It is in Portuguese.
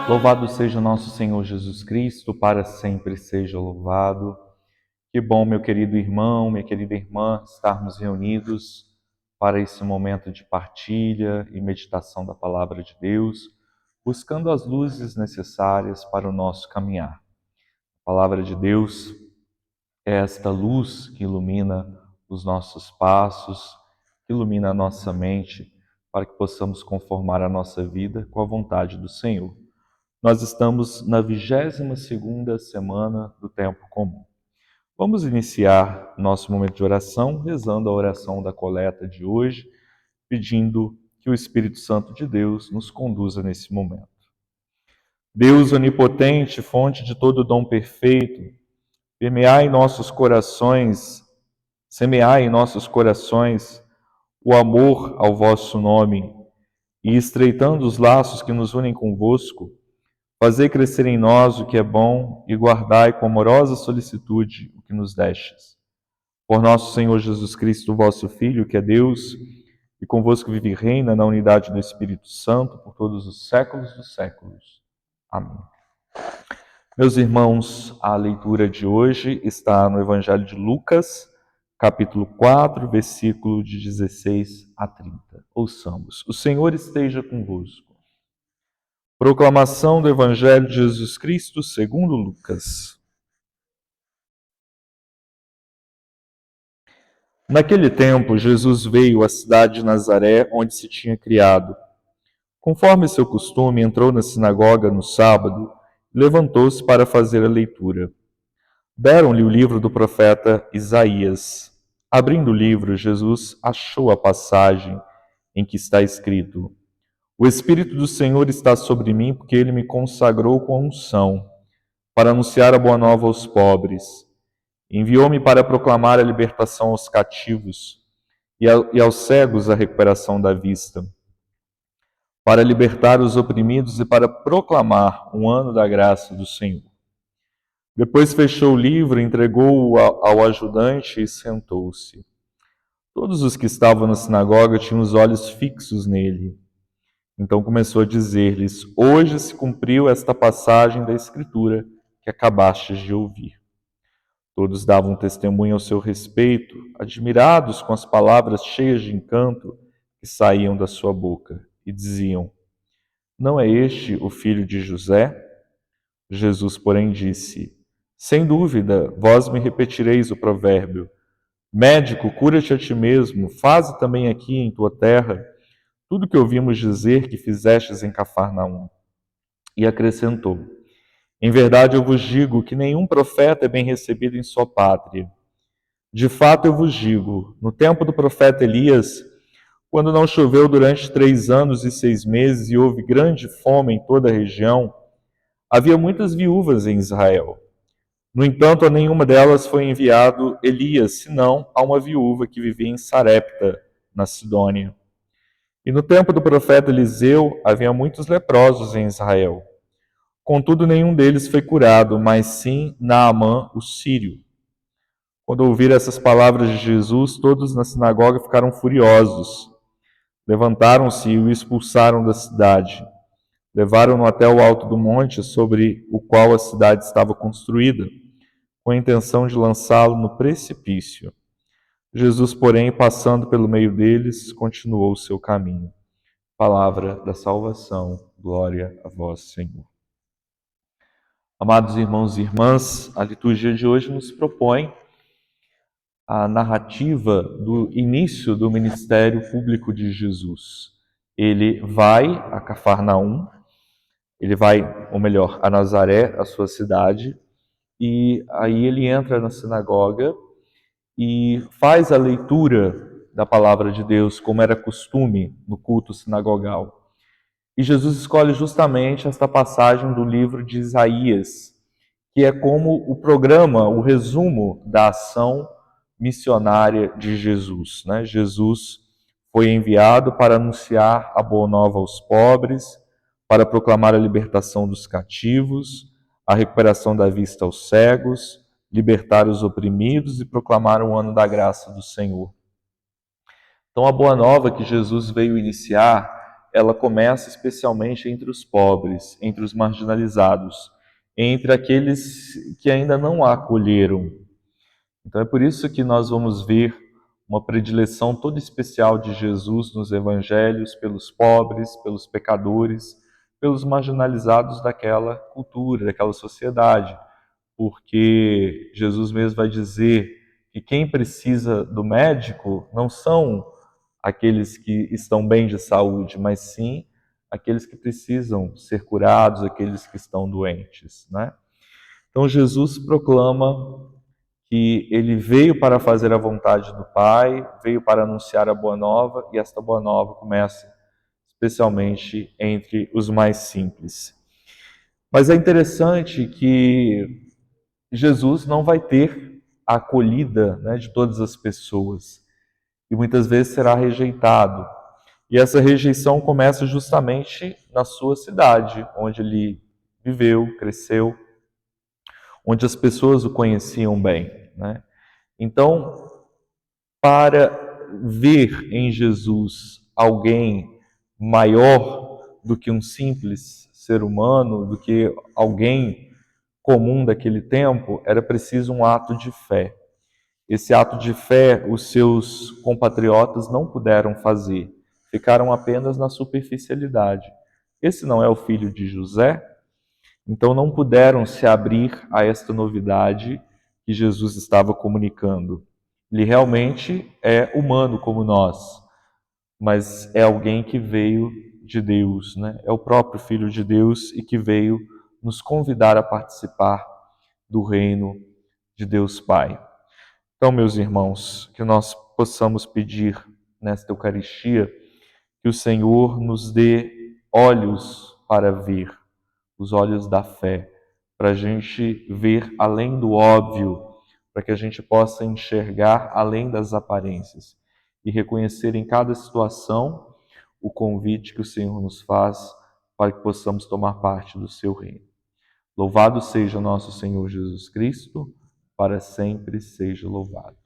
Louvado seja o nosso Senhor Jesus Cristo, para sempre seja louvado. Que bom, meu querido irmão, minha querida irmã, estarmos reunidos para esse momento de partilha e meditação da Palavra de Deus, buscando as luzes necessárias para o nosso caminhar. A Palavra de Deus é esta luz que ilumina os nossos passos, que ilumina a nossa mente, para que possamos conformar a nossa vida com a vontade do Senhor. Nós estamos na 22ª semana do Tempo Comum. Vamos iniciar nosso momento de oração rezando a oração da coleta de hoje, pedindo que o Espírito Santo de Deus nos conduza nesse momento. Deus onipotente, fonte de todo dom perfeito, semeai em nossos corações o amor ao vosso nome e, estreitando os laços que nos unem convosco, fazei crescer em nós o que é bom e guardai com amorosa solicitude o que nos destes. Por nosso Senhor Jesus Cristo, vosso Filho, que é Deus, e convosco vive e reina na unidade do Espírito Santo por todos os séculos dos séculos. Amém. Meus irmãos, a leitura de hoje está no Evangelho de Lucas, capítulo 4, versículo de 16 a 30. Ouçamos. O Senhor esteja convosco. Proclamação do Evangelho de Jesus Cristo segundo Lucas. Naquele tempo, Jesus veio à cidade de Nazaré, onde se tinha criado. Conforme seu costume, entrou na sinagoga no sábado e levantou-se para fazer a leitura. Deram-lhe o livro do profeta Isaías. Abrindo o livro, Jesus achou a passagem em que está escrito: O Espírito do Senhor está sobre mim, porque ele me consagrou com a unção, para anunciar a boa nova aos pobres. Enviou-me para proclamar a libertação aos cativos e aos cegos a recuperação da vista, para libertar os oprimidos e para proclamar um ano da graça do Senhor. Depois fechou o livro, entregou-o ao ajudante e sentou-se. Todos os que estavam na sinagoga tinham os olhos fixos nele. Então começou a dizer-lhes: Hoje se cumpriu esta passagem da Escritura que acabastes de ouvir. Todos davam testemunho ao seu respeito, admirados com as palavras cheias de encanto que saíam da sua boca, e diziam: Não é este o filho de José? Jesus, porém, disse: Sem dúvida, vós me repetireis o provérbio: Médico, cura-te a ti mesmo, faze também aqui em tua terra tudo o que ouvimos dizer que fizestes em Cafarnaum. E acrescentou: Em verdade eu vos digo que nenhum profeta é bem recebido em sua pátria. De fato eu vos digo, no tempo do profeta Elias, quando não choveu durante 3 anos e 6 meses e houve grande fome em toda a região, havia muitas viúvas em Israel. No entanto, a nenhuma delas foi enviado Elias, senão a uma viúva que vivia em Sarepta, na Sidônia. E no tempo do profeta Eliseu, havia muitos leprosos em Israel. Contudo, nenhum deles foi curado, mas sim Naamã, o sírio. Quando ouviram essas palavras de Jesus, todos na sinagoga ficaram furiosos. Levantaram-se e o expulsaram da cidade. Levaram-no até o alto do monte sobre o qual a cidade estava construída, com a intenção de lançá-lo no precipício. Jesus, porém, passando pelo meio deles, continuou o seu caminho. Palavra da salvação, glória a vós, Senhor. Amados irmãos e irmãs, a liturgia de hoje nos propõe a narrativa do início do ministério público de Jesus. Ele vai a Cafarnaum, ele vai, ou melhor, a Nazaré, a sua cidade, e aí ele entra na sinagoga e faz a leitura da palavra de Deus, como era costume no culto sinagogal. E Jesus escolhe justamente esta passagem do livro de Isaías, que é como o programa, o resumo da ação missionária de Jesus, né? Jesus foi enviado para anunciar a boa nova aos pobres, para proclamar a libertação dos cativos, a recuperação da vista aos cegos, libertar os oprimidos e proclamar o ano da graça do Senhor. Então, a boa nova que Jesus veio iniciar ela começa especialmente entre os pobres, entre os marginalizados, entre aqueles que ainda não a acolheram. Então é por isso que nós vamos ver uma predileção toda especial de Jesus nos evangelhos pelos pobres, pelos pecadores, pelos marginalizados daquela cultura, daquela sociedade, porque Jesus mesmo vai dizer que quem precisa do médico não são aqueles que estão bem de saúde, mas sim aqueles que precisam ser curados, aqueles que estão doentes, né? Então Jesus proclama que ele veio para fazer a vontade do Pai, veio para anunciar a boa nova, e esta boa nova começa especialmente entre os mais simples. Mas é interessante que Jesus não vai ter a acolhida, né, de todas as pessoas, e muitas vezes será rejeitado. E essa rejeição começa justamente na sua cidade, onde ele viveu, cresceu, onde as pessoas o conheciam bem, né? Então, para ver em Jesus alguém maior do que um simples ser humano, do que alguém comum daquele tempo, era preciso um ato de fé. Esse ato de fé, os seus compatriotas não puderam fazer, ficaram apenas na superficialidade. Esse não é o filho de José? Então não puderam se abrir a esta novidade que Jesus estava comunicando. Ele realmente é humano como nós, mas é alguém que veio de Deus, né? É o próprio Filho de Deus e que veio nos convidar a participar do reino de Deus Pai. Então, meus irmãos, que nós possamos pedir nesta Eucaristia que o Senhor nos dê olhos para ver, os olhos da fé, para a gente ver além do óbvio, para que a gente possa enxergar além das aparências e reconhecer em cada situação o convite que o Senhor nos faz para que possamos tomar parte do seu reino. Louvado seja nosso Senhor Jesus Cristo, para sempre seja louvado.